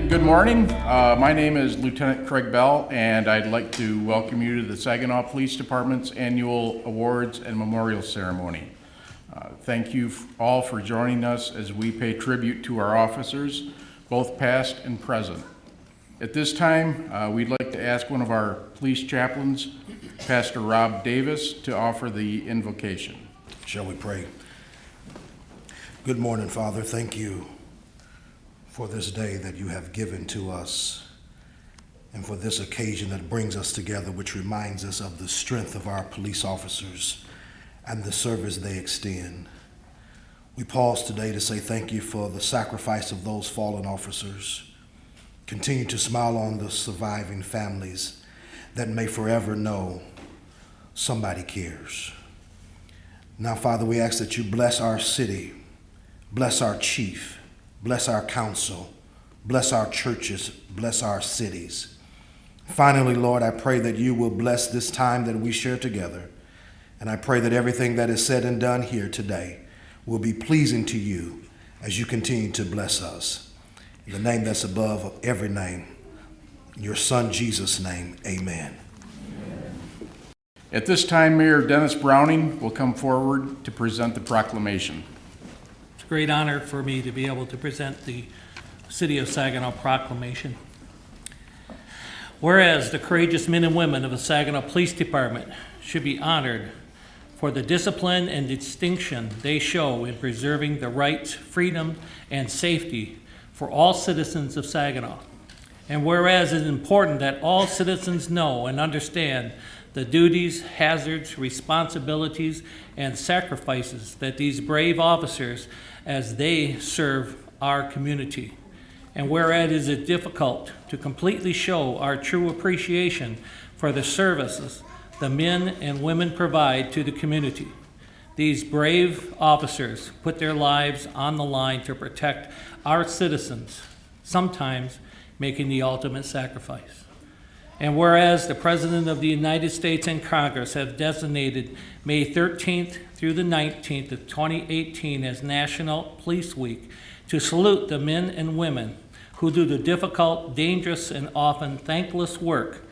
Good morning. My name is Lieutenant Craig Bell, and I'd like to welcome you to the Saginaw Police Department's annual awards and memorial ceremony. Thank you all for joining us as we pay tribute to our officers, both past and present. At this time, we'd like to ask one of our police chaplains, Pastor Rob Davis, to offer the invocation. Shall we pray? Good morning, Father. Thank you for this day that you have given to us and for this occasion that brings us together, which reminds us of the strength of our police officers and the service they extend. We pause today to say thank you for the sacrifice of those fallen officers. Continue to smile on the surviving families that may forever know somebody cares. Now, Father, we ask that you bless our city, bless our chief, bless our council, bless our churches, bless our cities. Finally, Lord, I pray that you will bless this time that we share together. And I pray that everything that is said and done here today will be pleasing to you as you continue to bless us. In the name that's above every name, in your Son Jesus' name, amen. At this time, Mayor Dennis Browning will come forward to present the proclamation. It's a great honor for me to be able to present the City of Saginaw Proclamation. Whereas the courageous men and women of the Saginaw Police Department should be honored for the discipline and distinction they show in preserving the rights, freedom, and safety for all citizens of Saginaw. And whereas it is important that all citizens know and understand the duties, hazards, responsibilities, and sacrifices that these brave officers as they serve our community. And whereas it is difficult to completely show our true appreciation for the services the men and women provide to the community, these brave officers put their lives on the line to protect our citizens, sometimes making the ultimate sacrifice. And whereas the President of the United States and Congress have designated May 13th through the 19th of 2018 as National Police Week to salute the men and women who do the difficult, dangerous, and often thankless work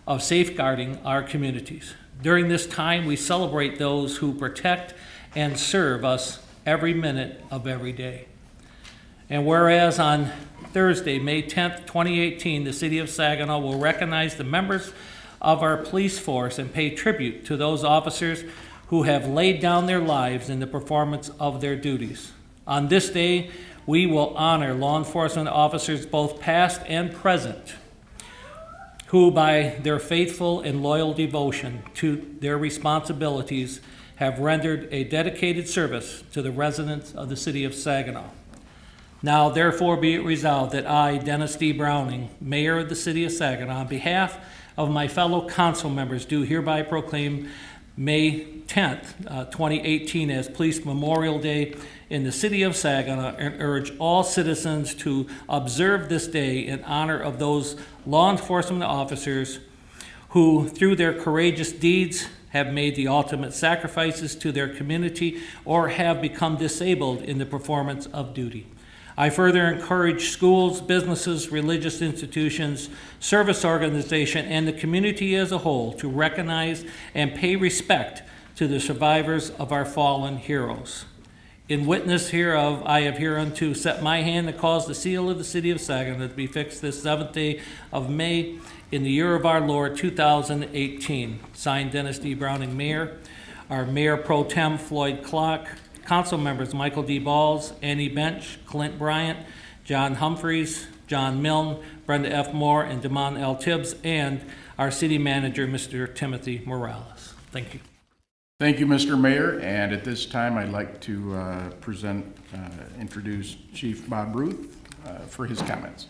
of safeguarding our communities. During this time, we celebrate those who protect and serve us every minute of every day. And whereas on Thursday, May 10th, 2018, the City of Saginaw will recognize the members of our police force and pay tribute to those officers who have laid down their lives in the performance of their duties. On this day, we will honor law enforcement officers, both past and present, who by their faithful and loyal devotion to their responsibilities have rendered a dedicated service to the residents of the City of Saginaw. Now, therefore, be it resolved that I, Dennis D. Browning, Mayor of the City of Saginaw, on behalf of my fellow council members, do hereby proclaim May 10th, 2018 as Police Memorial Day in the City of Saginaw and urge all citizens to observe this day in honor of those law enforcement officers who, through their courageous deeds, have made the ultimate sacrifices to their community or have become disabled in the performance of duty. I further encourage schools, businesses, religious institutions, service organizations, and the community as a whole to recognize and pay respect to the survivors of our fallen heroes. In witness hereof, I have hereunto set my hand to cause the seal of the City of Saginaw to be fixed this 7th day of May in the year of our Lord 2018. Signed, Dennis D. Browning, Mayor. Our Mayor Pro Tem, Floyd Clark. Council members Michael D. Balls, Annie Bench, Clint Bryant, John Humphreys, John Milne, Brenda F. Moore, and Damon L. Tibbs, and our city manager, Mr. Timothy Morales. Thank you. Thank you, Mr. Mayor. And at this time, I'd like to introduce Chief Bob Ruth for his comments.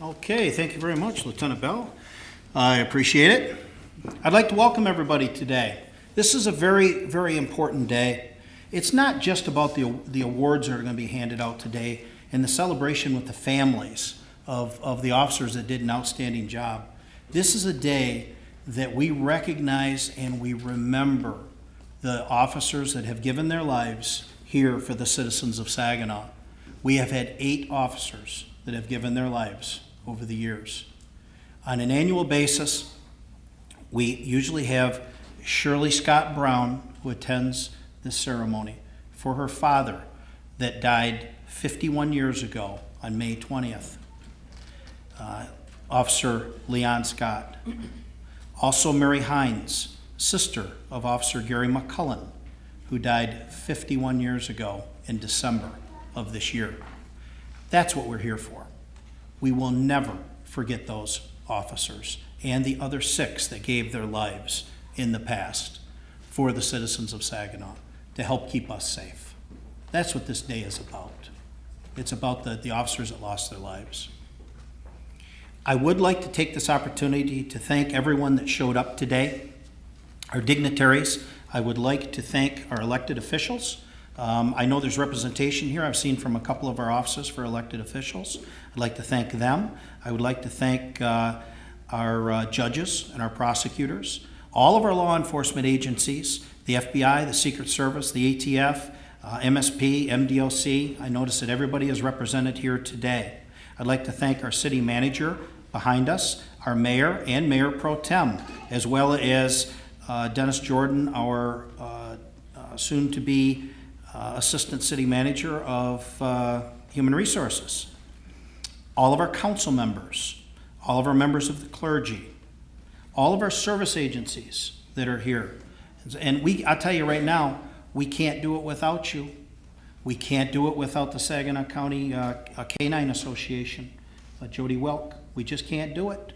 Okay, thank you very much, Lieutenant Bell. I appreciate it. I'd like to welcome everybody today. This is a very, very important day. It's not just about the awards that are going to be handed out today and the celebration with the families of the officers that did an outstanding job. This is a day that we recognize and we remember the officers that have given their lives here for the citizens of Saginaw. We have had 8 officers that have given their lives over the years. On an annual basis, we usually have Shirley Scott Brown, who attends this ceremony, for her father that died 51 years ago on May 20th. Officer Leon Scott. Also Mary Hines, sister of Officer Gary McCullen, who died 51 years ago in December of this year. That's what we're here for. We will never forget those officers and the other 6 that gave their lives in the past for the citizens of Saginaw to help keep us safe. That's what this day is about. It's about the officers that lost their lives. I would like to take this opportunity to thank everyone that showed up today, our dignitaries. I would like to thank our elected officials. I know there's representation here. I've seen from a couple of our offices for elected officials. I'd like to thank them. I would like to thank our judges and our prosecutors, all of our law enforcement agencies, the FBI, the Secret Service, the ATF, MSP, MDOC. I notice that everybody is represented here today. I'd like to thank our city manager behind us, our mayor and Mayor Pro Tem, as well as Dennis Jordan, our soon-to-be Assistant City Manager of Human Resources. All of our council members, all of our members of the clergy, all of our service agencies that are here. And I'll tell you right now, we can't do it without you. We can't do it without the Saginaw County Canine Association, Jody Welk. We just can't do it.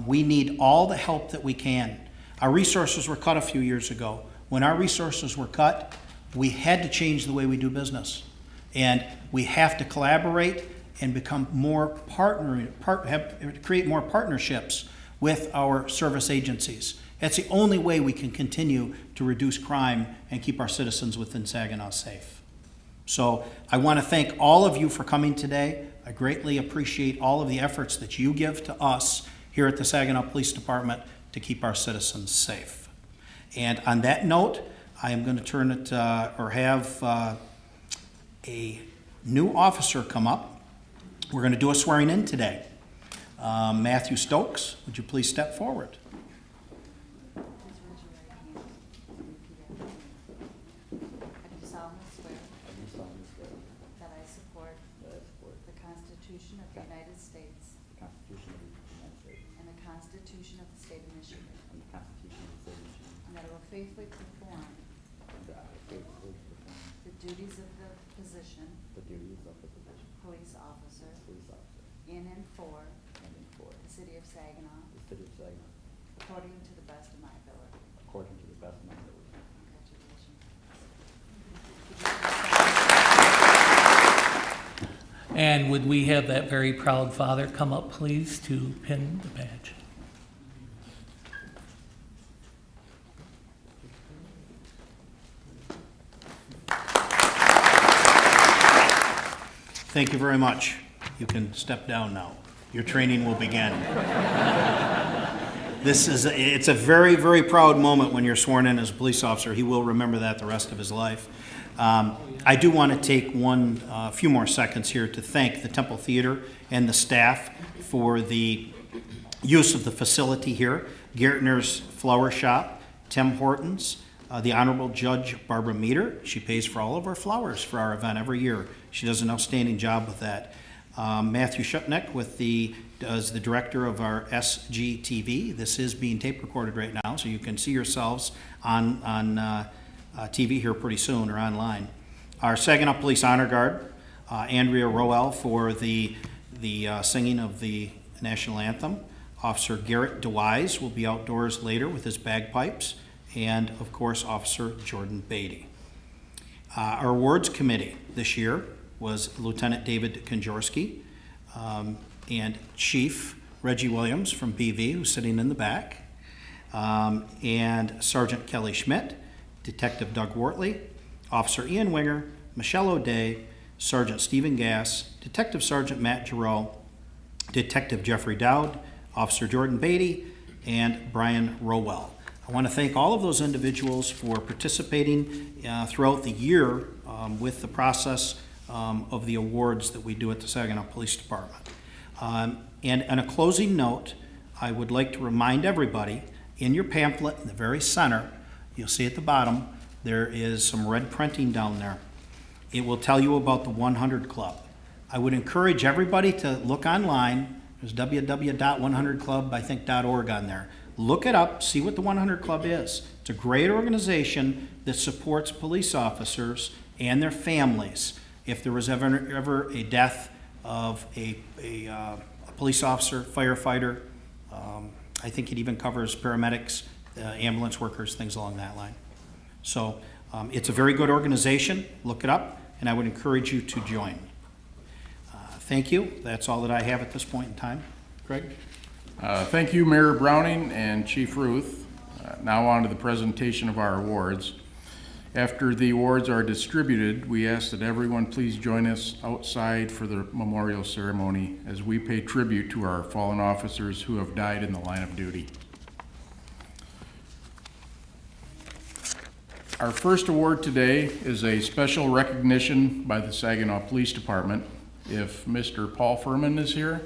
We need all the help that we can. Our resources were cut a few years ago. When our resources were cut, we had to change the way we do business. And we have to collaborate and become more create more partnerships with our service agencies. That's the only way we can continue to reduce crime and keep our citizens within Saginaw safe. So I want to thank all of you for coming today. I greatly appreciate all of the efforts that you give to us here at the Saginaw Police Department to keep our citizens safe. And on that note, I am going to turn it or have a new officer come up. We're going to do a swearing in today. Matthew Stokes, would you please step forward? That I support the Constitution of the United States and the Constitution of the State of Michigan, and that I will faithfully perform the duties of the position police officer in and for the city of Saginaw according to the best of my ability. Congratulations. And would we have that very proud father come up, please, to pin the badge? Thank you very much. You can step down now. Your training will begin. It's a very, very proud moment when you're sworn in as a police officer. He will remember that the rest of his life. I do want to take a few more seconds here to thank the Temple Theater and the staff for the use of the facility here. Gartner's Flower Shop, Tim Hortons, the Honorable Judge Barbara Meter. She pays for all of our flowers for our event every year. She does an outstanding job with that. Matthew Shutnick is the director of our SGTV. This is being tape recorded right now, so you can see yourselves on TV here pretty soon or online. Our Saginaw Police Honor Guard, Andrea Roel for the singing of the national anthem. Officer Garrett DeWise will be outdoors later with his bagpipes, and of course Officer Jordan Beatty. Our awards committee this year was Lieutenant David Konjorski and Chief Reggie Williams from BV, who's sitting in the back, and Sergeant Kelly Schmidt, Detective Doug Wortley, Officer Ian Winger, Michelle O'Day, Sergeant Stephen Gass, Detective Sergeant Matt Giroux, Detective Jeffrey Dowd, Officer Jordan Beatty, and Brian Rowell. I want to thank all of those individuals for participating throughout the year with the process of the awards that we do at the Saginaw Police Department. And on a closing note, I would like to remind everybody, in your pamphlet in the very center, you'll see at the bottom, there is some red printing down there. It will tell you about the 100 Club. I would encourage everybody to look online. There's www.100club.org on there. Look it up, see what the 100 Club is. It's a great organization that supports police officers and their families. If there was ever a death of a police officer, firefighter, I think it even covers paramedics, ambulance workers, things along that line. So it's a very good organization. Look it up, and I would encourage you to join. Thank you. That's all that I have at this point in time. Craig? Thank you, Mayor Browning and Chief Ruth. Now on to the presentation of our awards. After the awards are distributed, we ask that everyone please join us outside for the memorial ceremony as we pay tribute to our fallen officers who have died in the line of duty. Our first award today is a special recognition by the Saginaw Police Department. If Mr. Paul Furman is here.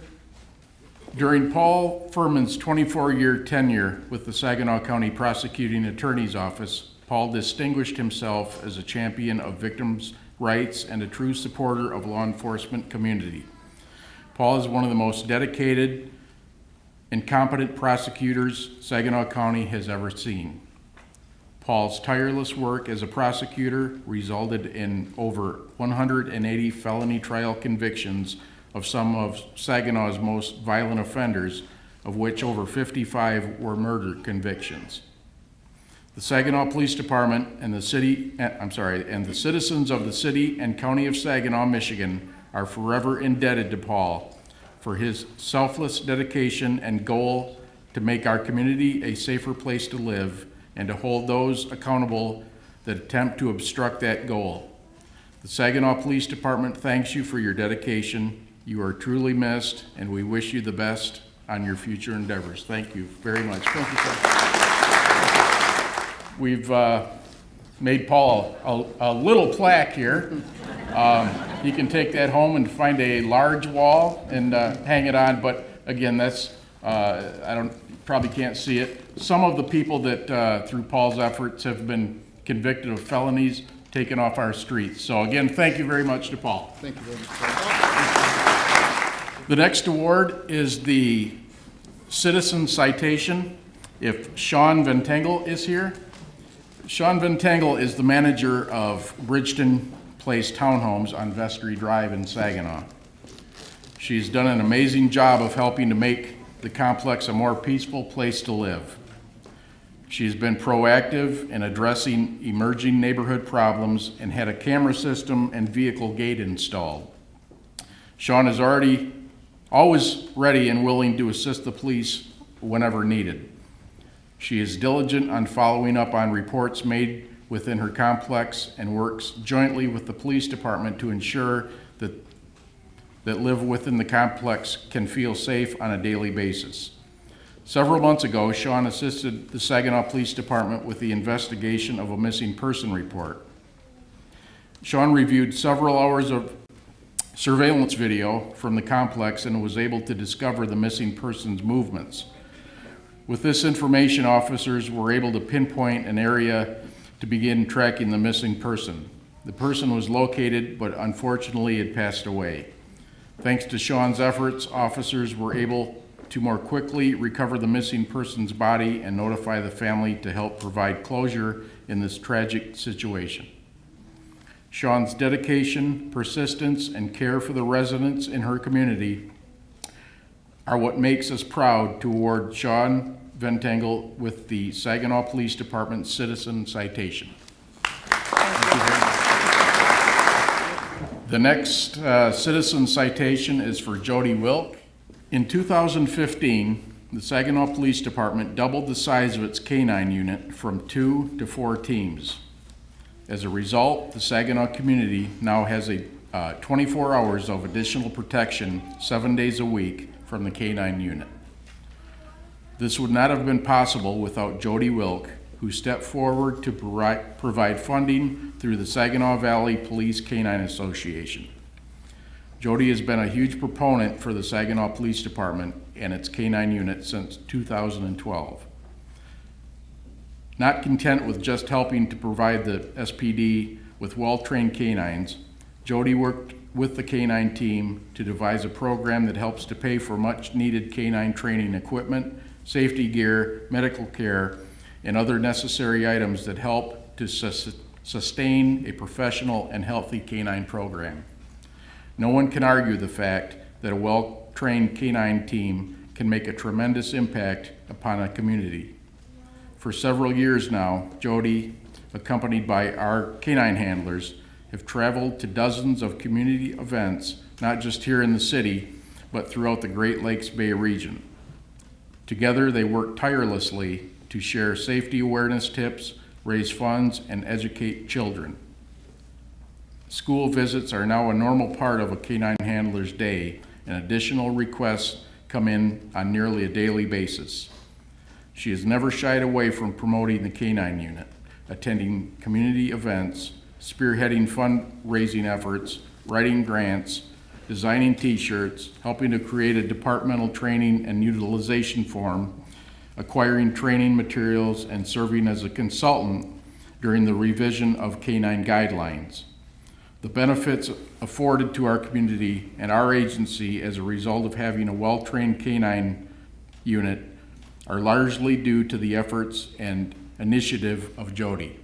During Paul Furman's 24-year tenure with the Saginaw County Prosecuting Attorney's Office, Paul distinguished himself as a champion of victims' rights and a true supporter of law enforcement community. Paul is one of the most dedicated and competent prosecutors Saginaw County has ever seen. Paul's tireless work as a prosecutor resulted in over 180 felony trial convictions of some of Saginaw's most violent offenders, of which over 55 were murder convictions. The Saginaw Police Department and the citizens of the city and county of Saginaw, Michigan, are forever indebted to Paul for his selfless dedication and goal to make our community a safer place to live and to hold those accountable that attempt to obstruct that goal. The Saginaw Police Department thanks you for your dedication. You are truly missed, and we wish you the best on your future endeavors. Thank you very much. Thank you, sir. We've made Paul a little plaque here. You can take that home and find a large wall and hang it on, but again, that's, probably can't see it. Some of the people that, through Paul's efforts, have been convicted of felonies taken off our streets. So again, thank you very much to Paul. Thank you very much. The next award is the Citizen Citation. If Sean Ventangle is here. Sean Ventangle is the manager of Bridgeton Place Townhomes on Vestry Drive in Saginaw. She's done an amazing job of helping to make the complex a more peaceful place to live. She's been proactive in addressing emerging neighborhood problems and had a camera system and vehicle gate installed. Sean is always ready and willing to assist the police whenever needed. She is diligent on following up on reports made within her complex and works jointly with the police department to ensure that live within the complex can feel safe on a daily basis. Several months ago, Sean assisted the Saginaw Police Department with the investigation of a missing person report. Sean reviewed several hours of surveillance video from the complex and was able to discover the missing person's movements. With this information, officers were able to pinpoint an area to begin tracking the missing person. The person was located, but unfortunately had passed away. Thanks to Sean's efforts, officers were able to more quickly recover the missing person's body and notify the family to help provide closure in this tragic situation. Sean's dedication, persistence, and care for the residents in her community are what makes us proud to award Sean Ventangle with the Saginaw Police Department Citizen Citation. The next citizen citation is for Jody Wilk. In 2015, the Saginaw Police Department doubled the size of its K-9 unit from 2 to 4 teams. As a result, the Saginaw community now has 24 hours of additional protection 7 days a week from the K-9 unit. This would not have been possible without Jody Wilk who stepped forward to provide funding through the Saginaw Valley Police Canine Association. Jody has been a huge proponent for the Saginaw Police Department and its canine unit since 2012. Not content with just helping to provide the SPD with well-trained canines, Jody worked with the canine team to devise a program that helps to pay for much-needed canine training equipment, safety gear, medical care, and other necessary items that help to sustain a professional and healthy canine program. No one can argue the fact that a well-trained canine team can make a tremendous impact upon a community. For several years now, Jody, accompanied by our canine handlers, have traveled to dozens of community events, not just here in the city, but throughout the Great Lakes Bay region. Together, they work tirelessly to share safety awareness tips, raise funds, and educate children. School visits are now a normal part of a canine handler's day, and additional requests come in on nearly a daily basis. She has never shied away from promoting the canine unit, attending community events, spearheading fundraising efforts, writing grants, designing t-shirts, helping to create a departmental training and utilization form, acquiring training materials, and serving as a consultant during the revision of canine guidelines. The benefits afforded to our community and our agency as a result of having a well-trained canine unit are largely due to the efforts and initiative of Jody.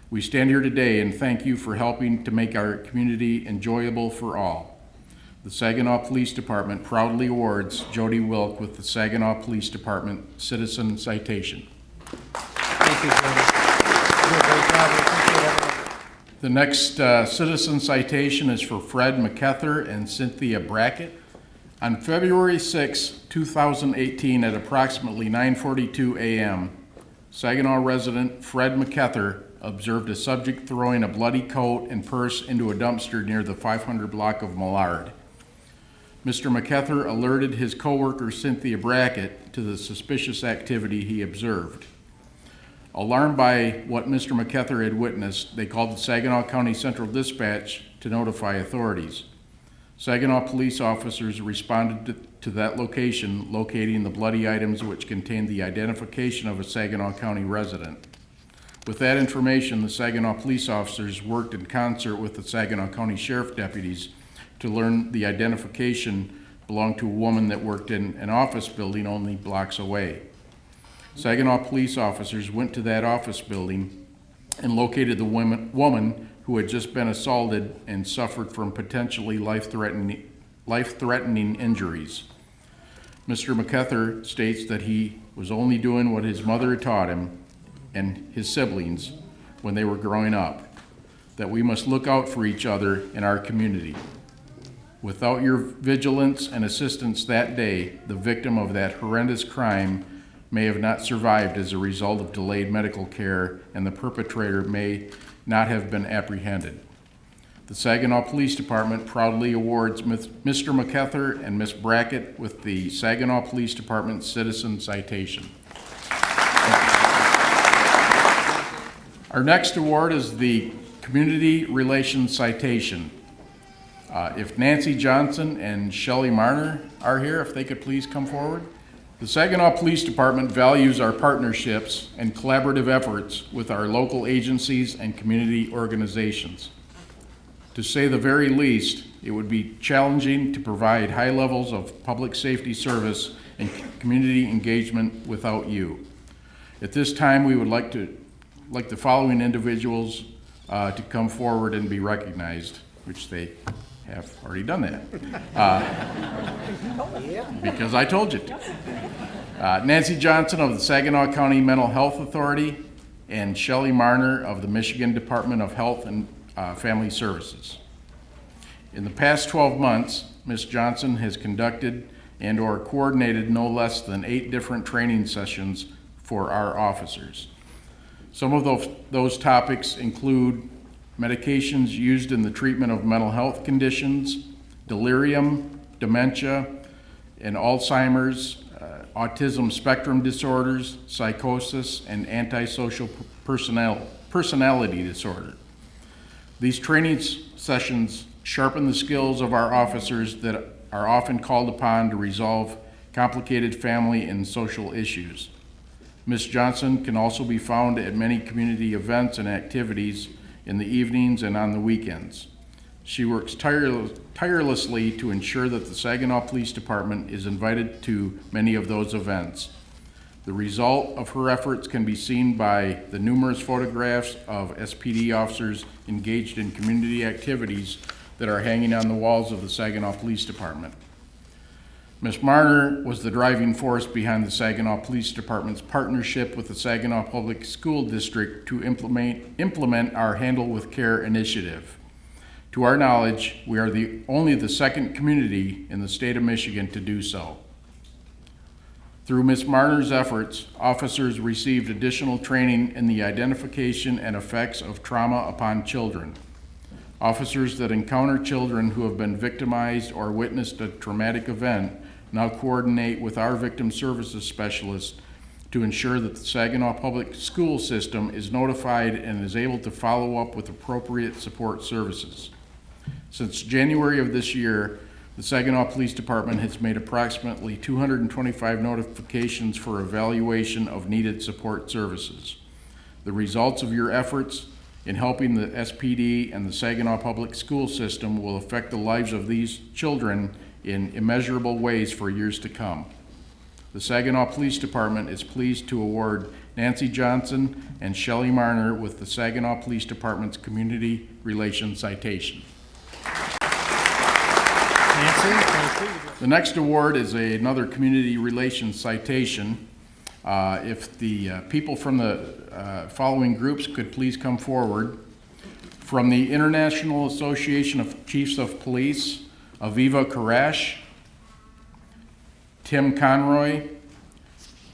We stand here today and thank you for helping to make our community enjoyable for all. The Saginaw Police Department proudly awards Jody Wilk with the Saginaw Police Department Citizen Citation. Thank you, Jody. You did a great job. We appreciate everyone. The next citizen citation is for Fred McKether and Cynthia Brackett. On February 6, 2018, at approximately 9:42 a.m., Saginaw resident Fred McKether observed a subject throwing a bloody coat and purse into a dumpster near the 500 block of Millard. Mr. McKether alerted his coworker Cynthia Brackett to the suspicious activity he observed. Alarmed by what Mr. McKether had witnessed, they called the Saginaw County Central Dispatch to notify authorities. Saginaw police officers responded to that location, locating the bloody items which contained the identification of a Saginaw County resident. With that information, the Saginaw police officers worked in concert with the Saginaw County Sheriff deputies to learn the identification belonged to a woman that worked in an office building only blocks away. Saginaw police officers went to that office building and located the woman who had just been assaulted and suffered from potentially life-threatening injuries. Mr. McKether states that he was only doing what his mother had taught him and his siblings when they were growing up, that we must look out for each other in our community. Without your vigilance and assistance that day, the victim of that horrendous crime may have not survived as a result of delayed medical care, and the perpetrator may not have been apprehended. The Saginaw Police Department proudly awards Mr. McKether and Ms. Brackett with the Saginaw Police Department Citizen Citation. Our next award is the Community Relations Citation. If Nancy Johnson and Shelley Marner are here, if they could please come forward. The Saginaw Police Department values our partnerships and collaborative efforts with our local agencies and community organizations. To say the very least, it would be challenging to provide high levels of public safety service and community engagement without you. At this time, we would like the following individuals to come forward and be recognized, which they have already done that. Because I told you to. Nancy Johnson of the Saginaw County Mental Health Authority and Shelley Marner of the Michigan Department of Health and Family Services. In the past 12 months, Ms. Johnson has conducted and/or coordinated no less than 8 different training sessions for our officers. Some of those topics include medications used in the treatment of mental health conditions, delirium, dementia, and Alzheimer's, autism spectrum disorders, psychosis, and antisocial personality disorder. These training sessions sharpen the skills of our officers that are often called upon to resolve complicated family and social issues. Ms. Johnson can also be found at many community events and activities in the evenings and on the weekends. She works tirelessly to ensure that the Saginaw Police Department is invited to many of those events. The result of her efforts can be seen by the numerous photographs of SPD officers engaged in community activities that are hanging on the walls of the Saginaw Police Department. Ms. Marner was the driving force behind the Saginaw Police Department's partnership with the Saginaw Public School District to implement our Handle with Care initiative. To our knowledge, we are only the second community in the state of Michigan to do so. Through Ms. Marner's efforts, officers received additional training in the identification and effects of trauma upon children. Officers that encounter children who have been victimized or witnessed a traumatic event now coordinate with our victim services specialists to ensure that the Saginaw Public School System is notified and is able to follow up with appropriate support services. Since January of this year, the Saginaw Police Department has made approximately 225 notifications for evaluation of needed support services. The results of your efforts in helping the SPD and the Saginaw Public School System will affect the lives of these children in immeasurable ways for years to come. The Saginaw Police Department is pleased to award Nancy Johnson and Shelley Marner with the Saginaw Police Department's Community Relations Citation. Nancy? The next award is another Community Relations Citation. If the people from the following groups could please come forward. From the International Association of Chiefs of Police, Aviva Karash, Tim Conroy,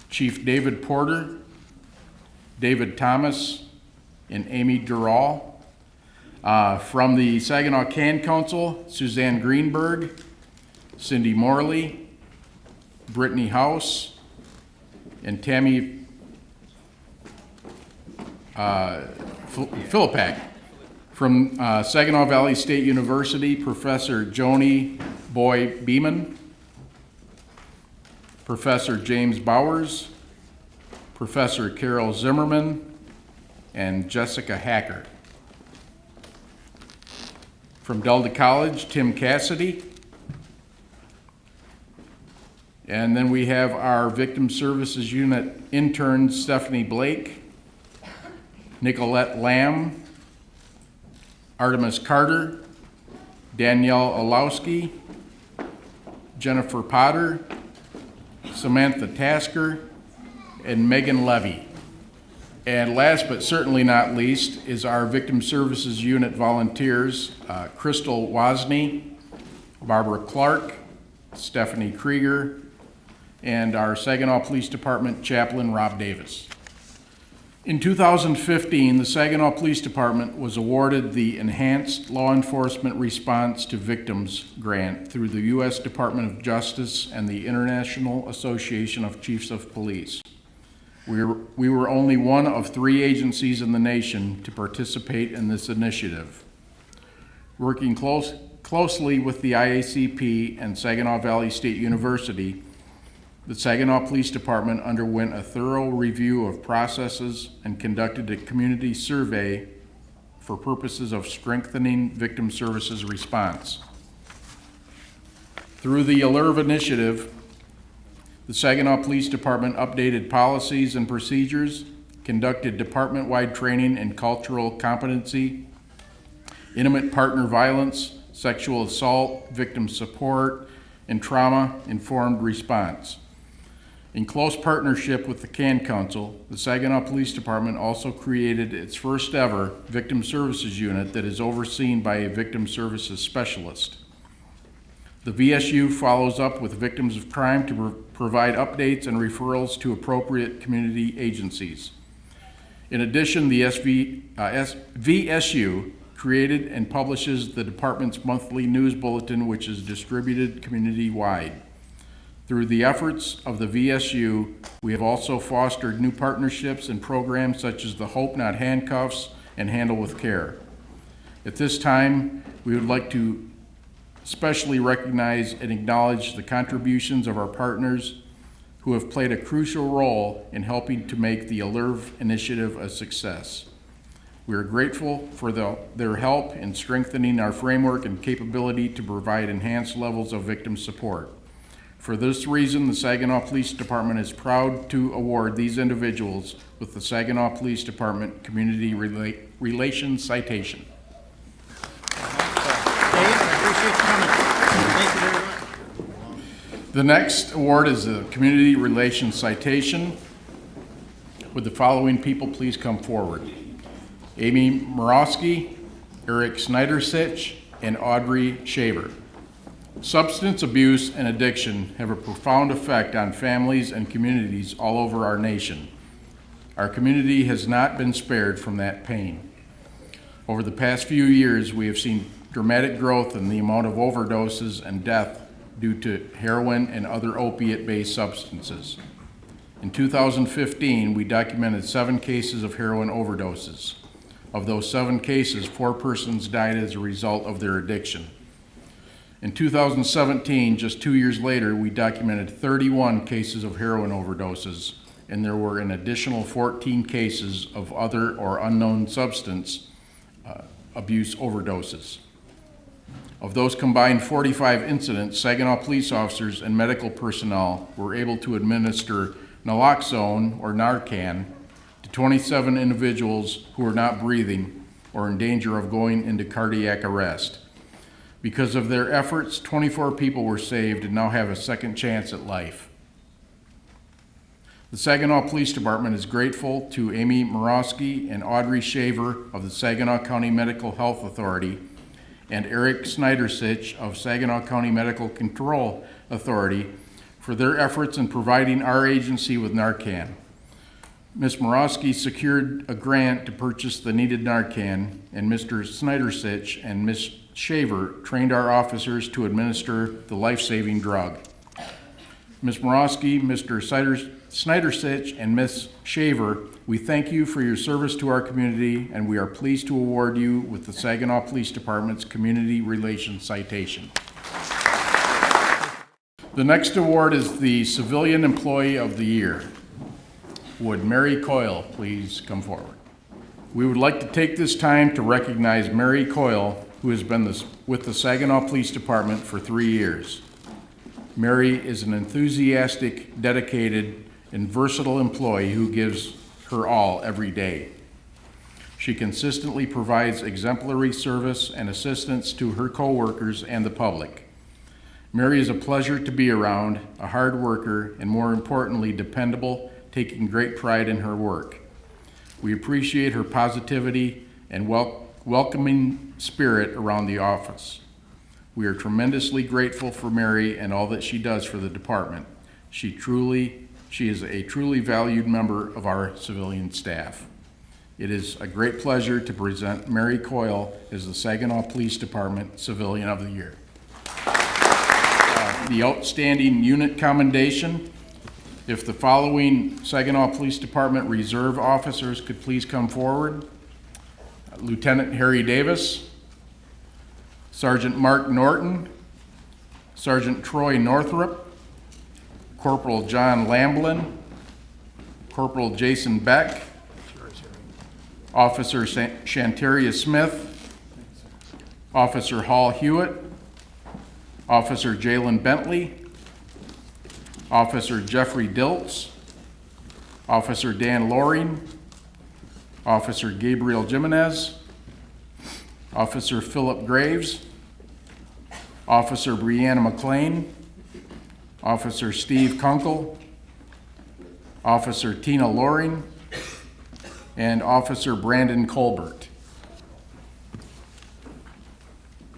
Chief David Porter, David Thomas, and Amy Dural. From the Saginaw Can Council, Suzanne Greenberg, Cindy Morley, Brittany House, and Tammy Philippak. From Saginaw Valley State University, Professor Joni Boy Beeman, Professor James Bowers, Professor Carol Zimmerman, and Jessica Hacker. From Delta College, Tim Cassidy. And then we have our Victim Services Unit interns, Stephanie Blake, Nicolette Lamb, Artemis Carter, Danielle Olowski, Jennifer Potter, Samantha Tasker, and Megan Levy. And last but certainly not least is our Victim Services Unit volunteers, Crystal Wozni, Barbara Clark, Stephanie Krieger, and our Saginaw Police Department chaplain, Rob Davis. In 2015, the Saginaw Police Department was awarded the Enhanced Law Enforcement Response to Victims grant through the U.S. Department of Justice and the International Association of Chiefs of Police. We were only one of 3 agencies in the nation to participate in this initiative. Working closely with the IACP and Saginaw Valley State University, the Saginaw Police Department underwent a thorough review of processes and conducted a community survey for purposes of strengthening victim services response. Through the ALERV initiative, the Saginaw Police Department updated policies and procedures, conducted department-wide training in cultural competency, intimate partner violence, sexual assault, victim support, and trauma-informed response. In close partnership with the Can Council, the Saginaw Police Department also created its first ever Victim Services Unit that is overseen by a Victim Services Specialist. The VSU follows up with victims of crime to provide updates and referrals to appropriate community agencies. In addition, the VSU created and publishes the department's monthly news bulletin, which is distributed community-wide. Through the efforts of the VSU, we have also fostered new partnerships and programs such as the Hope Not Handcuffs and Handle with Care. At this time, we would like to especially recognize and acknowledge the contributions of our partners who have played a crucial role in helping to make the ALERV initiative a success. We are grateful for their help in strengthening our framework and capability to provide enhanced levels of victim support. For this reason, the Saginaw Police Department is proud to award these individuals with the Saginaw Police Department Community Relations Citation. Dave, I appreciate you coming. Thank you very much. The next award is the Community Relations Citation. Would the following people please come forward? Amy Morosky, Eric Snydersich, and Audrey Shaver. Substance abuse and addiction have a profound effect on families and communities all over our nation. Our community has not been spared from that pain. Over the past few years, we have seen dramatic growth in the amount of overdoses and death due to heroin and other opiate-based substances. In 2015, we documented 7 cases of heroin overdoses. Of those 7 cases, 4 persons died as a result of their addiction. In 2017, just 2 years later, we documented 31 cases of heroin overdoses, and there were an additional 14 cases of other or unknown substance abuse overdoses. Of those combined 45 incidents, Saginaw police officers and medical personnel were able to administer naloxone or Narcan to 27 individuals who were not breathing or in danger of going into cardiac arrest. Because of their efforts, 24 people were saved and now have a second chance at life. The Saginaw Police Department is grateful to Amy Morosky and Audrey Shaver of the Saginaw County Medical Health Authority and Eric Snydersich of Saginaw County Medical Control Authority for their efforts in providing our agency with Narcan. Ms. Morosky secured a grant to purchase the needed Narcan, and Mr. Snydersich and Ms. Shaver trained our officers to administer the life-saving drug. Ms. Morosky, Mr. Snydersich, and Ms. Shaver, we thank you for your service to our community, and we are pleased to award you with the Saginaw Police Department's Community Relations Citation. The next award is the Civilian Employee of the Year. Would Mary Coyle please come forward? We would like to take this time to recognize Mary Coyle, who has been with the Saginaw Police Department for 3 years. Mary is an enthusiastic, dedicated, and versatile employee who gives her all every day. She consistently provides exemplary service and assistance to her coworkers and the public. Mary is a pleasure to be around, a hard worker, and more importantly, dependable, taking great pride in her work. We appreciate her positivity and welcoming spirit around the office. We are tremendously grateful for Mary and all that she does for the department. She is a truly valued member of our civilian staff. It is a great pleasure to present Mary Coyle as the Saginaw Police Department Civilian of the Year. The Outstanding Unit Commendation. If the following Saginaw Police Department Reserve officers could please come forward. Lieutenant Harry Davis, Sergeant Mark Norton, Sergeant Troy Northrup, Corporal John Lamblin, Corporal Jason Beck, Officer Shantaria Smith, Officer Hall Hewitt, Officer Jalen Bentley, Officer Jeffrey Diltz, Officer Dan Loring, Officer Gabriel Jimenez, Officer Philip Graves, Officer Brianna McLean, Officer Steve Kunkel, Officer Tina Loring, and Officer Brandon Colbert.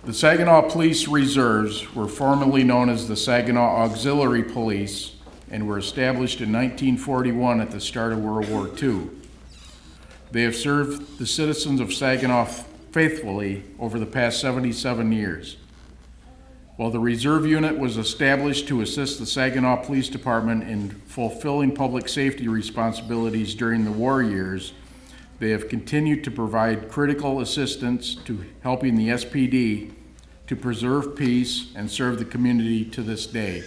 The Saginaw Police Reserves were formerly known as the Saginaw Auxiliary Police and were established in 1941 at the start of World War II. They have served the citizens of Saginaw faithfully over the past 77 years. While the Reserve Unit was established to assist the Saginaw Police Department in fulfilling public safety responsibilities during the war years, they have continued to provide critical assistance to helping the SPD to preserve peace and serve the community to this day.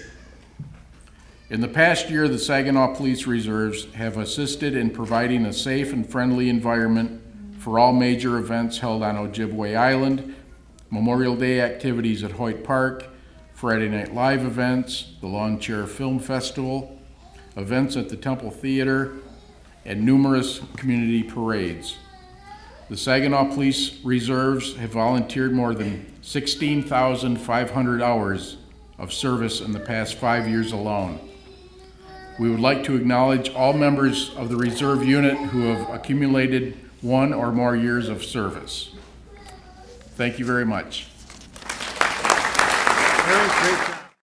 In the past year, the Saginaw Police Reserves have assisted in providing a safe and friendly environment for all major events held on Ojibwe Island, Memorial Day activities at Hoyt Park, Friday Night Live events, the Lawn Chair Film Festival, events at the Temple Theater, and numerous community parades. The Saginaw Police Reserves have volunteered more than 16,500 hours of service in the past 5 years alone. We would like to acknowledge all members of the Reserve Unit who have accumulated 1 or more years of service. Thank you very much.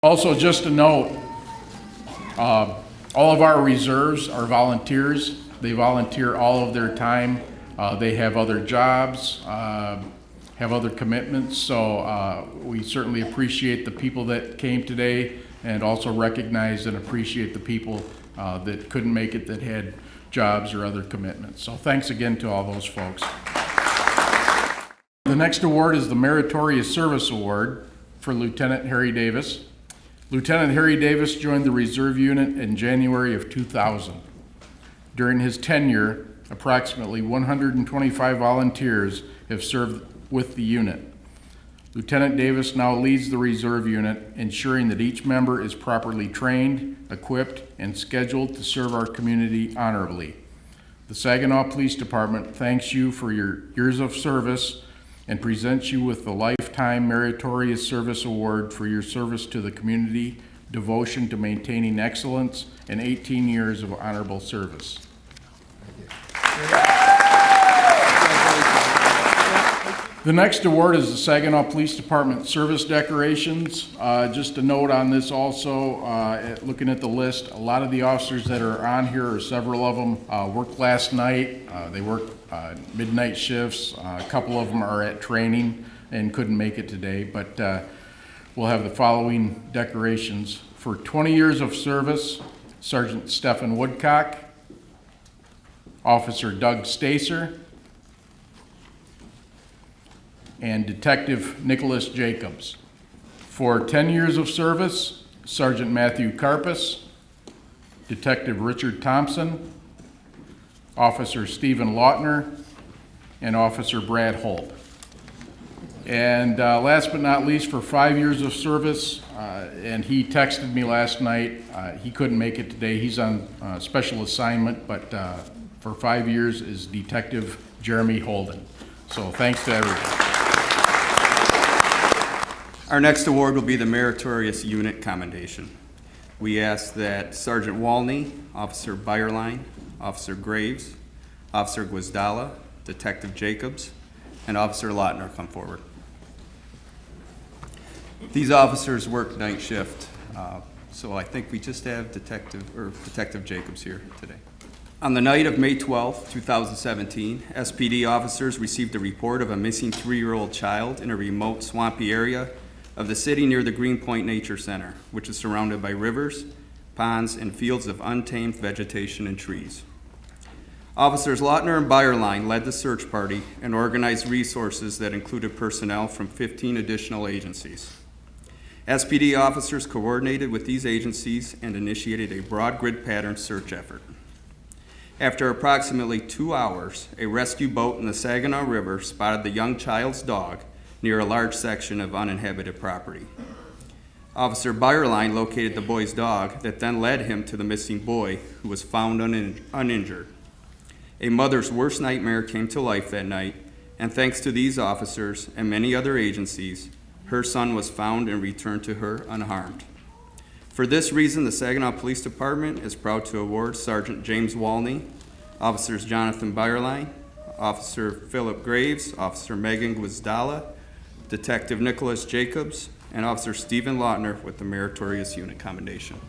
Also, just a note, all of our reserves are volunteers. They volunteer all of their time. They have other jobs, have other commitments, so we certainly appreciate the people that came today and also recognize and appreciate the people that couldn't make it, that had jobs or other commitments. So thanks again to all those folks. The next award is the Meritorious Service Award for Lieutenant Harry Davis. Lieutenant Harry Davis joined the Reserve Unit in January of 2000. During his tenure, approximately 125 volunteers have served with the unit. Lieutenant Davis now leads the Reserve Unit, ensuring that each member is properly trained, equipped, and scheduled to serve our community honorably. The Saginaw Police Department thanks you for your years of service and presents you with the Lifetime Meritorious Service Award for your service to the community, devotion to maintaining excellence, and 18 years of honorable service. The next award is the Saginaw Police Department Service Decorations. Just a note on this also, looking at the list, a lot of the officers that are on here, or several of them, worked last night. They worked midnight shifts. A couple of them are at training and couldn't make it today, but we'll have the following decorations. For 20 years of service, Sergeant Stephen Woodcock, Officer Doug Stacer, and Detective Nicholas Jacobs. For 10 years of service, Sergeant Matthew Karpus, Detective Richard Thompson, Officer Stephen Lautner, and Officer Brad Holt. And last but not least, for 5 years of service, and he texted me last night, he couldn't make it today, he's on special assignment, but for 5 years is Detective Jeremy Holden. So thanks to everyone. Our next award will be the Meritorious Unit Commendation. We ask that Sergeant Walney, Officer Byerline, Officer Graves, Officer Guizdala, Detective Jacobs, and Officer Lautner come forward. These officers work night shift, so I think we just have Detective Jacobs here today. On the night of May 12, 2017, SPD officers received a report of a missing 3-year-old child in a remote swampy area of the city near the Greenpoint Nature Center, which is surrounded by rivers, ponds, and fields of untamed vegetation and trees. Officers Lautner and Byerline led the search party and organized resources that included personnel from 15 additional agencies. SPD officers coordinated with these agencies and initiated a broad grid pattern search effort. After approximately 2 hours, a rescue boat in the Saginaw River spotted the young child's dog near a large section of uninhabited property. Officer Byerline located the boy's dog that then led him to the missing boy, who was found uninjured. A mother's worst nightmare came to life that night, and thanks to these officers and many other agencies, her son was found and returned to her unharmed. For this reason, the Saginaw Police Department is proud to award Sergeant James Walney, Officers Jonathan Byerline, Officer Philip Graves, Officer Megan Guizdala, Detective Nicholas Jacobs, and Officer Stephen Lautner with the Meritorious Unit Commendation.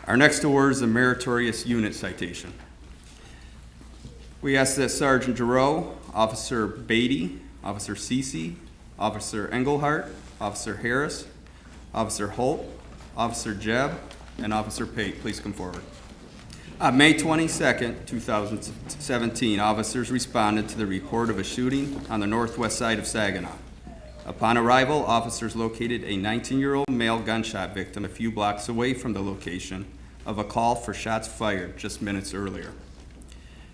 Our next award is the Meritorious Unit Citation. We ask that Sergeant Giroux, Officer Beatty, Officer Cece, Officer Engelhardt, Officer Harris, Officer Holt, Officer Jebb, and Officer Pate. Please come forward. On May 22nd, 2017, officers responded to the report of a shooting on the northwest side of Saginaw. Upon arrival, officers located a 19-year-old male gunshot victim a few blocks away from the location of a call for shots fired just minutes earlier.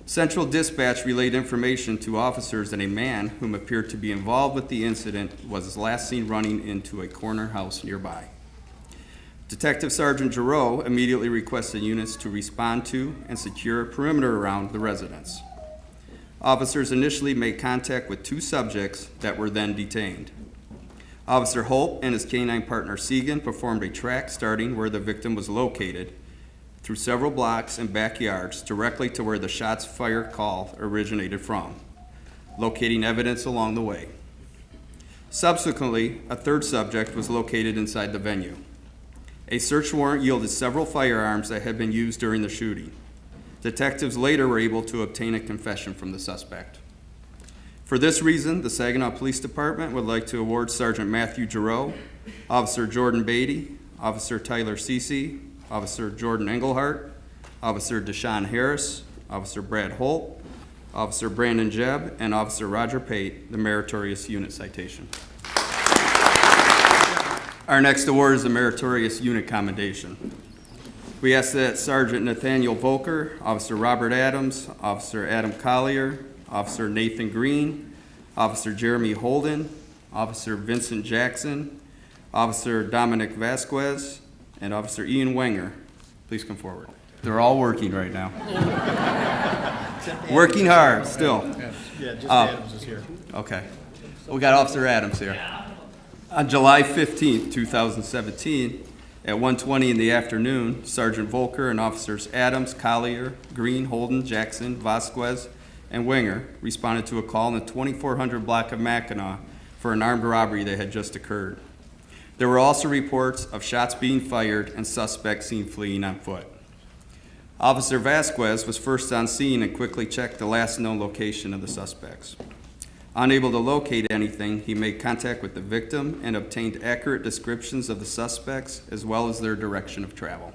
Central Dispatch relayed information to officers that a man whom appeared to be involved with the incident was last seen running into a corner house nearby. Detective Sergeant Giroux immediately requested units to respond to and secure a perimeter around the residence. Officers initially made contact with 2 subjects that were then detained. Officer Holt and his canine partner Segan performed a track starting where the victim was located through several blocks and backyards directly to where the shots fired call originated from, locating evidence along the way. Subsequently, a 3rd subject was located inside the venue. A search warrant yielded several firearms that had been used during the shooting. Detectives later were able to obtain a confession from the suspect. For this reason, the Saginaw Police Department would like to award Sergeant Matthew Giroux, Officer Jordan Beatty, Officer Tyler Cece, Officer Jordan Engelhardt, Officer Deshaun Harris, Officer Brad Holt, Officer Brandon Jebb, and Officer Roger Pate the Meritorious Unit Citation. Our next award is the Meritorious Unit Commendation. We ask that Sergeant Nathaniel Volker, Officer Robert Adams, Officer Adam Collier, Officer Nathan Green, Officer Jeremy Holden, Officer Vincent Jackson, Officer Dominic Vasquez, and Officer Ian Wenger please come forward. They're all working right now. Working hard still. Yeah, just Adams is here. Okay. We got Officer Adams here. On July 15th, 2017, at 1:20 in the afternoon, Sergeant Volker and Officers Adams, Collier, Green, Holden, Jackson, Vasquez, and Winger responded to a call in the 2400 block of Mackinac for an armed robbery that had just occurred. There were also reports of shots being fired and suspects seen fleeing on foot. Officer Vasquez was first on scene and quickly checked the last known location of the suspects. Unable to locate anything, he made contact with the victim and obtained accurate descriptions of the suspects as well as their direction of travel.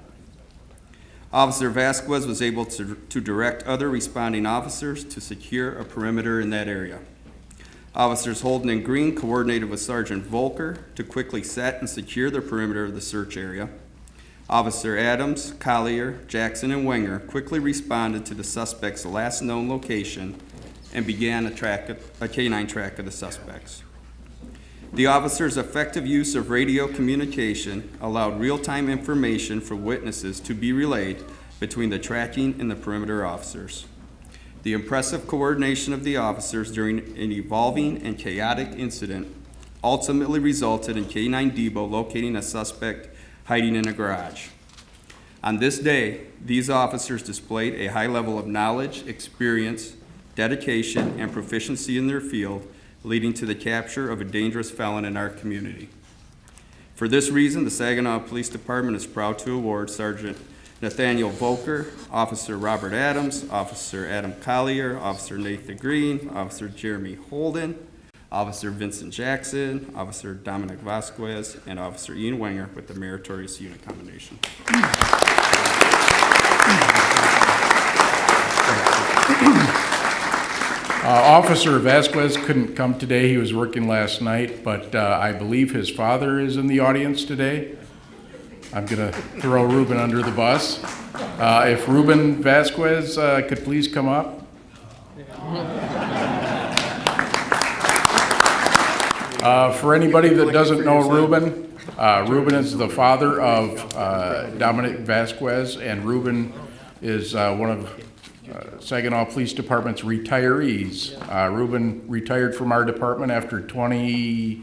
Officer Vasquez was able to direct other responding officers to secure a perimeter in that area. Officers Holden and Green coordinated with Sergeant Volker to quickly set and secure the perimeter of the search area. Officer Adams, Collier, Jackson, and Wenger quickly responded to the suspect's last known location and began a canine track of the suspects. The officers' effective use of radio communication allowed real-time information for witnesses to be relayed between the tracking and the perimeter officers. The impressive coordination of the officers during an evolving and chaotic incident ultimately resulted in K-9 Debo locating a suspect hiding in a garage. On this day, these officers displayed a high level of knowledge, experience, dedication, and proficiency in their field, leading to the capture of a dangerous felon in our community. For this reason, the Saginaw Police Department is proud to award Sergeant Nathaniel Volker, Officer Robert Adams, Officer Adam Collier, Officer Nathan Green, Officer Jeremy Holden, Officer Vincent Jackson, Officer Dominic Vasquez, and Officer Ian Wenger with the Meritorious Unit Commendation. Officer Vasquez couldn't come today. He was working last night, but I believe his father is in the audience today. I'm going to throw Ruben under the bus. If Ruben Vasquez could please come up. For anybody that doesn't know Ruben, Ruben is the father of Dominic Vasquez, and Ruben is one of Saginaw Police Department's retirees. Ruben retired from our department after 20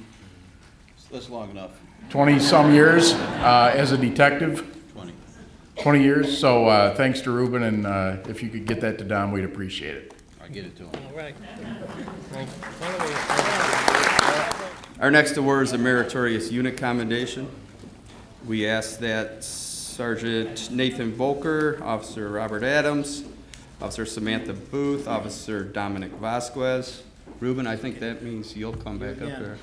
some years as a detective. 20 years. So thanks to Ruben, and if you could get that to Don, we'd appreciate it. I'll get it to him. All right. Our next award is a Meritorious Unit Commendation. We ask that Sergeant Nathan Volker, Officer Robert Adams, Officer Samantha Booth, Officer Dominic Vasquez. Ruben, I think that means you'll come back up there.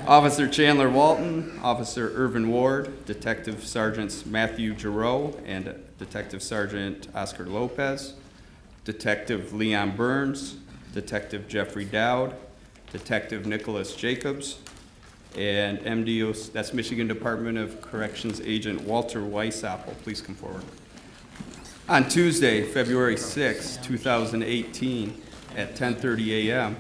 Officer Chandler Walton, Officer Irvin Ward, Detective Sergeants Matthew Giroux and Detective Sergeant Oscar Lopez, Detective Leon Burns, Detective Jeffrey Dowd, Detective Nicholas Jacobs, and MDO, that's Michigan Department of Corrections Agent Walter Weisapple. Please come forward. On Tuesday, February 6, 2018, at 10:30 a.m.,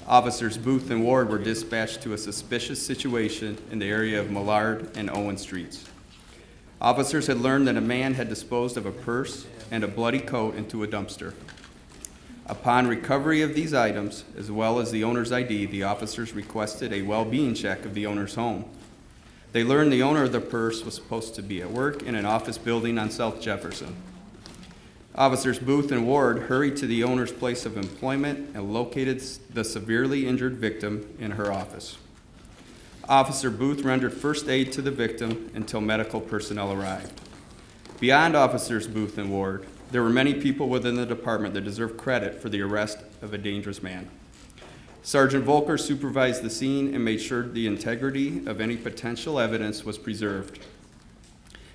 Officers Booth and Ward were dispatched to a suspicious situation in the area of Millard and Owen Streets. Officers had learned that a man had disposed of a purse and a bloody coat into a dumpster. Upon recovery of these items, as well as the owner's ID, the officers requested a well-being check of the owner's home. They learned the owner of the purse was supposed to be at work in an office building on South Jefferson. Officers Booth and Ward hurried to the owner's place of employment and located the severely injured victim in her office. Officer Booth rendered first aid to the victim until medical personnel arrived. Beyond Officers Booth and Ward, there were many people within the department that deserve credit for the arrest of a dangerous man. Sergeant Volker supervised the scene and made sure the integrity of any potential evidence was preserved.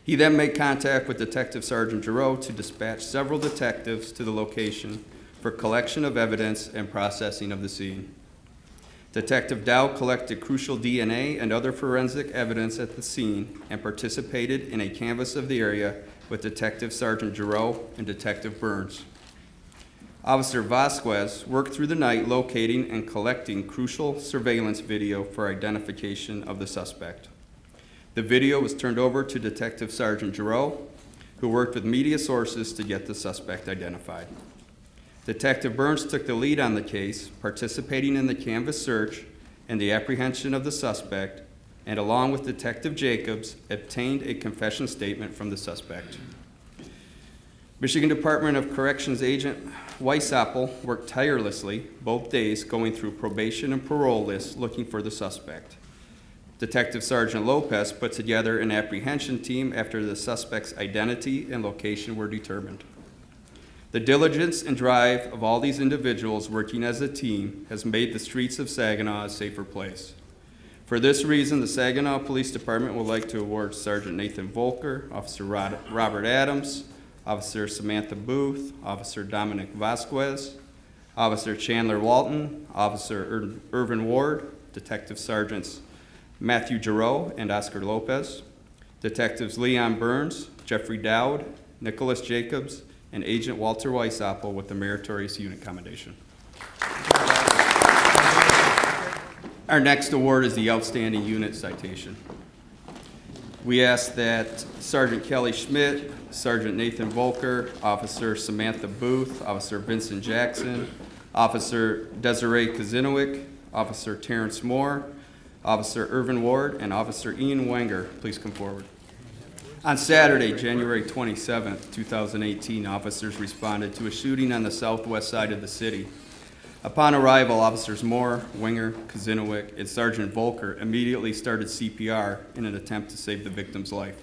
He then made contact with Detective Sergeant Giroux to dispatch several detectives to the location for collection of evidence and processing of the scene. Detective Dow collected crucial DNA and other forensic evidence at the scene and participated in a canvass of the area with Detective Sergeant Giroux and Detective Burns. Officer Vasquez worked through the night locating and collecting crucial surveillance video for identification of the suspect. The video was turned over to Detective Sergeant Giroux, who worked with media sources to get the suspect identified. Detective Burns took the lead on the case, participating in the canvass search and the apprehension of the suspect, and along with Detective Jacobs, obtained a confession statement from the suspect. Michigan Department of Corrections Agent Weisapple worked tirelessly both days going through probation and parole lists looking for the suspect. Detective Sergeant Lopez put together an apprehension team after the suspect's identity and location were determined. The diligence and drive of all these individuals working as a team has made the streets of Saginaw a safer place. For this reason, the Saginaw Police Department would like to award Sergeant Nathan Volker, Officer Robert Adams, Officer Samantha Booth, Officer Dominic Vasquez, Officer Chandler Walton, Officer Irvin Ward, Detective Sergeants Matthew Giroux and Oscar Lopez, Detectives Leon Burns, Jeffrey Dowd, Nicholas Jacobs, and Agent Walter Weisapple with the Meritorious Unit Commendation. Our next award is the Outstanding Unit Citation. We ask that Sergeant Kelly Schmidt, Sergeant Nathan Volker, Officer Samantha Booth, Officer Vincent Jackson, Officer Desiree Kazinowicz, Officer Terrence Moore, Officer Irvin Ward, and Officer Ian Wenger please come forward. On Saturday, January 27, 2018, officers responded to a shooting on the southwest side of the city. Upon arrival, Officers Moore, Wenger, Kazinowicz, and Sergeant Volker immediately started CPR in an attempt to save the victim's life,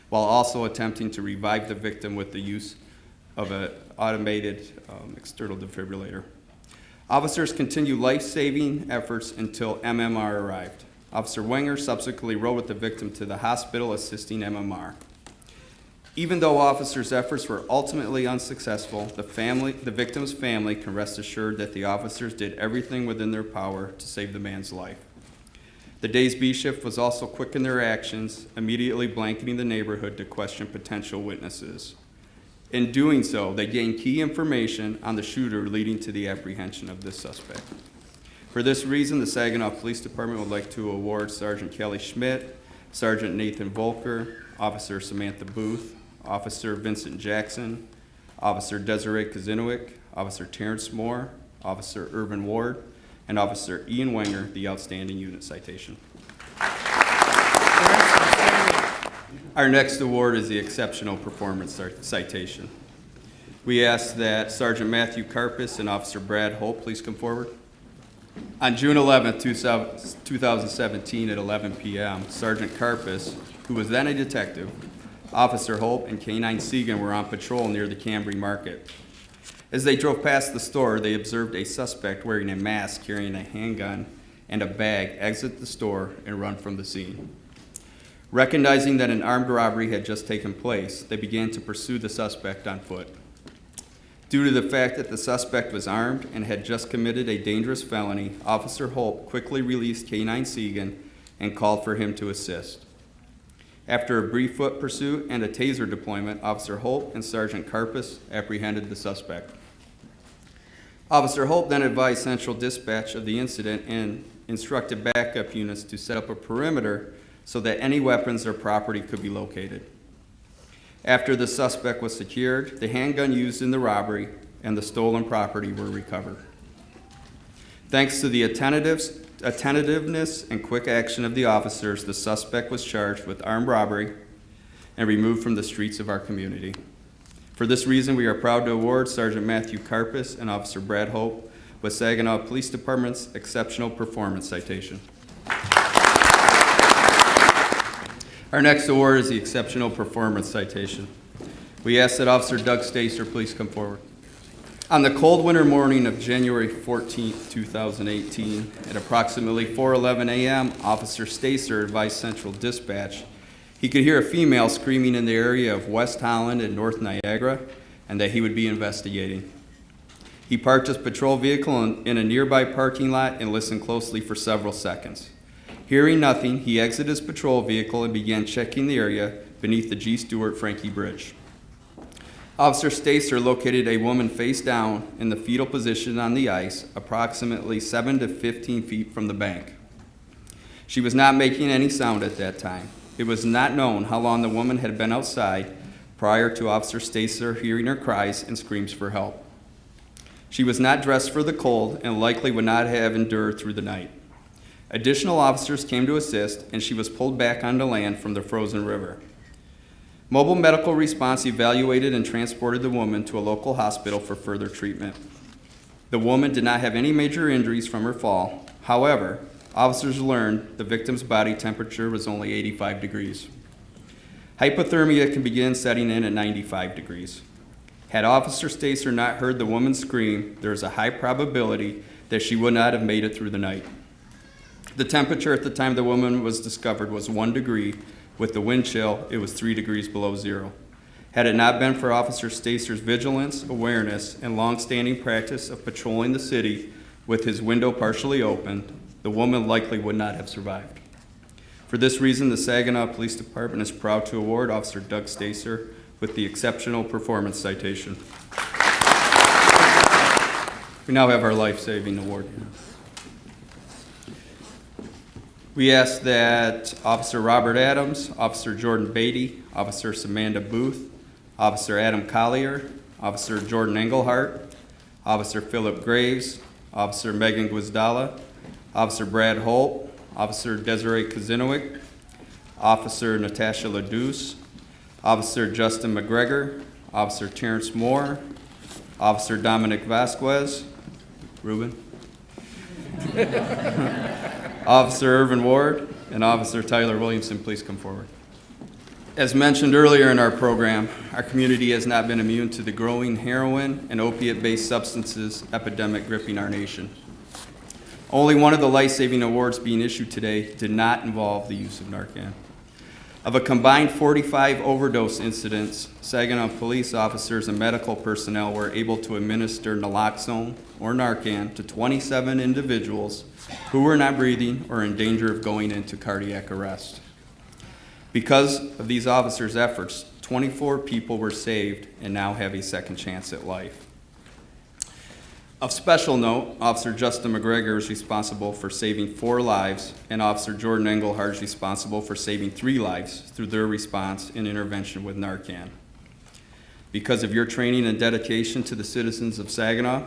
while also attempting to revive the victim with the use of an automated external defibrillator. Officers continued life-saving efforts until MMR arrived. Officer Wenger subsequently rode with the victim to the hospital assisting MMR. Even though officers' efforts were ultimately unsuccessful, the victim's family can rest assured that the officers did everything within their power to save the man's life. The day's B shift was also quick in their actions, immediately blanketing the neighborhood to question potential witnesses. In doing so, they gained key information on the shooter leading to the apprehension of this suspect. For this reason, the Saginaw Police Department would like to award Sergeant Kelly Schmidt, Sergeant Nathan Volker, Officer Samantha Booth, Officer Vincent Jackson, Officer Desiree Kazinowicz, Officer Terrence Moore, Officer Irvin Ward, and Officer Ian Wenger the Outstanding Unit Citation. Our next award is the Exceptional Performance Citation. We ask that Sergeant Matthew Karpus and Officer Brad Holt please come forward. On June 11, 2017 at 11 p.m., Sergeant Karpus, who was then a detective, Officer Holt, and K-9 Segan were on patrol near the Cambry Market. As they drove past the store, they observed a suspect wearing a mask, carrying a handgun and a bag exit the store and run from the scene. Recognizing that an armed robbery had just taken place, they began to pursue the suspect on foot. Due to the fact that the suspect was armed and had just committed a dangerous felony, Officer Holt quickly released K-9 Segan and called for him to assist. After a brief foot pursuit and a taser deployment, Officer Holt and Sergeant Karpus apprehended the suspect. Officer Holt then advised Central Dispatch of the incident and instructed backup units to set up a perimeter so that any weapons or property could be located. After the suspect was secured, the handgun used in the robbery and the stolen property were recovered. Thanks to the attentiveness and quick action of the officers, the suspect was charged with armed robbery and removed from the streets of our community. For this reason, we are proud to award Sergeant Matthew Karpus and Officer Brad Hope with Saginaw Police Department's Exceptional Performance Citation. Our next award is the Exceptional Performance Citation. We ask that Officer Doug Stacer please come forward. On the cold winter morning of January 14th, 2018, at approximately 4:11 a.m., Officer Stacer advised Central Dispatch he could hear a female screaming in the area of West Holland and North Niagara, and that he would be investigating. He parked his patrol vehicle in a nearby parking lot and listened closely for several seconds. Hearing nothing, he exited his patrol vehicle and began checking the area beneath the G. Stewart Frankie Bridge. Officer Stacer located a woman face down in the fetal position on the ice, approximately 7 to 15 feet from the bank. She was not making any sound at that time. It was not known how long the woman had been outside prior to Officer Stacer hearing her cries and screams for help. She was not dressed for the cold and likely would not have endured through the night. Additional officers came to assist, and she was pulled back onto land from the frozen river. Mobile medical response evaluated and transported the woman to a local hospital for further treatment. The woman did not have any major injuries from her fall. However, officers learned the victim's body temperature was only 85 degrees. Hypothermia can begin setting in at 95 degrees. Had Officer Stacer not heard the woman scream, there is a high probability that she would not have made it through the night. The temperature at the time the woman was discovered was 1 degree. With the wind chill, it was 3 degrees below zero. Had it not been for Officer Stacer's vigilance, awareness, and long-standing practice of patrolling the city with his window partially open, the woman likely would not have survived. For this reason, the Saginaw Police Department is proud to award Officer Doug Stacer with the Exceptional Performance Citation. We now have our life-saving award. We ask that Officer Robert Adams, Officer Jordan Beatty, Officer Samantha Booth, Officer Adam Collier, Officer Jordan Engelhart, Officer Philip Graves, Officer Megan Guizdala, Officer Brad Holt, Officer Desiree Kazinowick, Officer Natasha Ladouce, Officer Justin McGregor, Officer Terrence Moore, Officer Dominic Vasquez, Ruben, Officer Irvin Ward, and Officer Tyler Williamson, please come forward. As mentioned earlier in our program, our community has not been immune to the growing heroin and opiate-based substances epidemic gripping our nation. Only one of the life-saving awards being issued today did not involve the use of Narcan. Of a combined 45 overdose incidents, Saginaw police officers and medical personnel were able to administer naloxone or Narcan to 27 individuals who were not breathing or in danger of going into cardiac arrest. Because of these officers' efforts, 24 people were saved and now have a second chance at life. Of special note, Officer Justin McGregor is responsible for saving 4 lives, and Officer Jordan Engelhart is responsible for saving 3 lives through their response and intervention with Narcan. Because of your training and dedication to the citizens of Saginaw,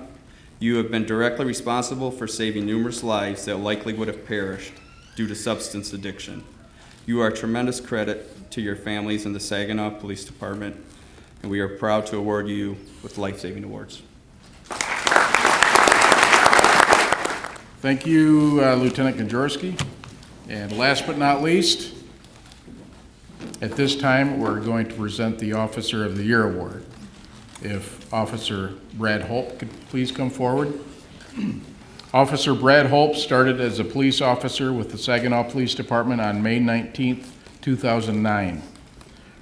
you have been directly responsible for saving numerous lives that likely would have perished due to substance addiction. You are a tremendous credit to your families and the Saginaw Police Department, and we are proud to award you with life-saving awards. Thank you, Lieutenant Kondraski. And last but not least, at this time, we're going to present the Officer of the Year Award. If Officer Brad Holt could please come forward. Officer Brad Holt started as a police officer with the Saginaw Police Department on May 19th, 2009.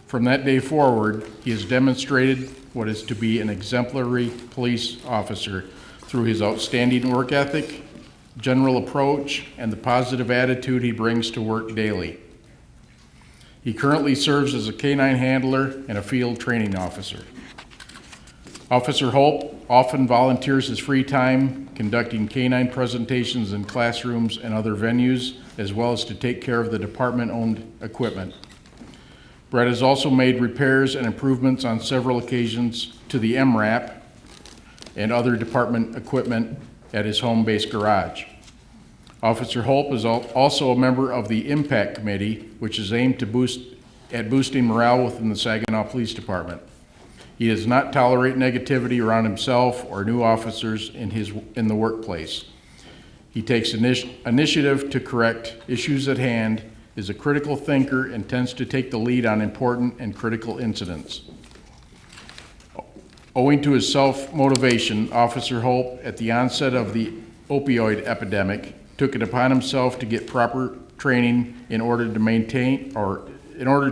From that day forward, he has demonstrated what is to be an exemplary police officer through his outstanding work ethic, general approach, and the positive attitude he brings to work daily. He currently serves as a canine handler and a field training officer. Officer Holt often volunteers his free time conducting canine presentations in classrooms and other venues, as well as to take care of the department-owned equipment. Brett has also made repairs and improvements on several occasions to the MRAP and other department equipment at his home-based garage. Officer Holt is also a member of the Impact Committee, which is aimed to boosting morale within the Saginaw Police Department. He does not tolerate negativity around himself or new officers in the workplace. He takes initiative to correct issues at hand, is a critical thinker, and tends to take the lead on important and critical incidents. Owing to his self-motivation, Officer Holt, at the onset of the opioid epidemic, took it upon himself to get proper training in order to maintain, or in order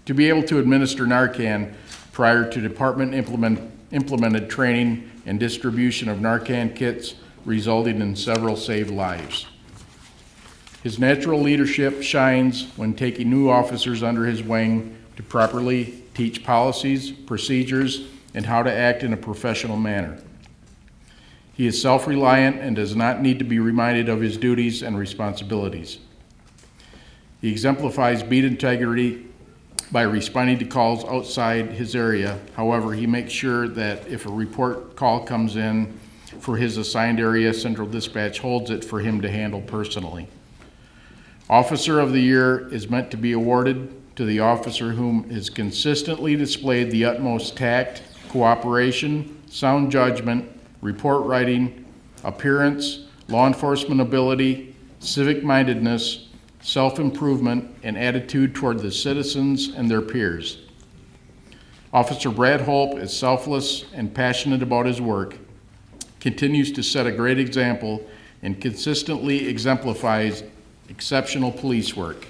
to be able to administer Narcan prior to department implemented training and distribution of Narcan kits, resulting in several saved lives. His natural leadership shines when taking new officers under his wing to properly teach policies, procedures, and how to act in a professional manner. He is self-reliant and does not need to be reminded of his duties and responsibilities. He exemplifies beat integrity by responding to calls outside his area. However, he makes sure that if a report call comes in for his assigned area, Central Dispatch holds it for him to handle personally. Officer of the Year is meant to be awarded to the officer whom has consistently displayed the utmost tact, cooperation, sound judgment, report writing, appearance, law enforcement ability, civic mindedness, self-improvement, and attitude toward the citizens and their peers. Officer Brad Holt is selfless and passionate about his work, continues to set a great example, and consistently exemplifies exceptional police work.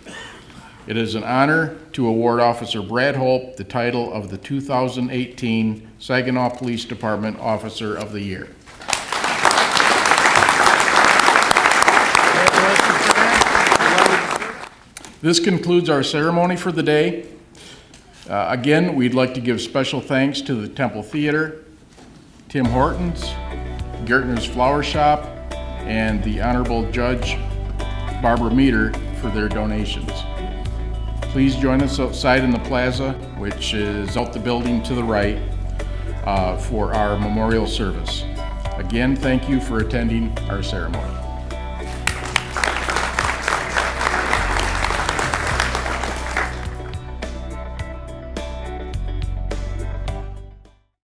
It is an honor to award Officer Brad Holt the title of the 2018 Saginaw Police Department Officer of the Year. This concludes our ceremony for the day. Again, we'd like to give special thanks to the Temple Theater, Tim Hortons, Gertner's Flower Shop, and the Honorable Judge Barbara Meter for their donations. Please join us outside in the plaza, which is out the building to the right, for our memorial service. Again, thank you for attending our ceremony.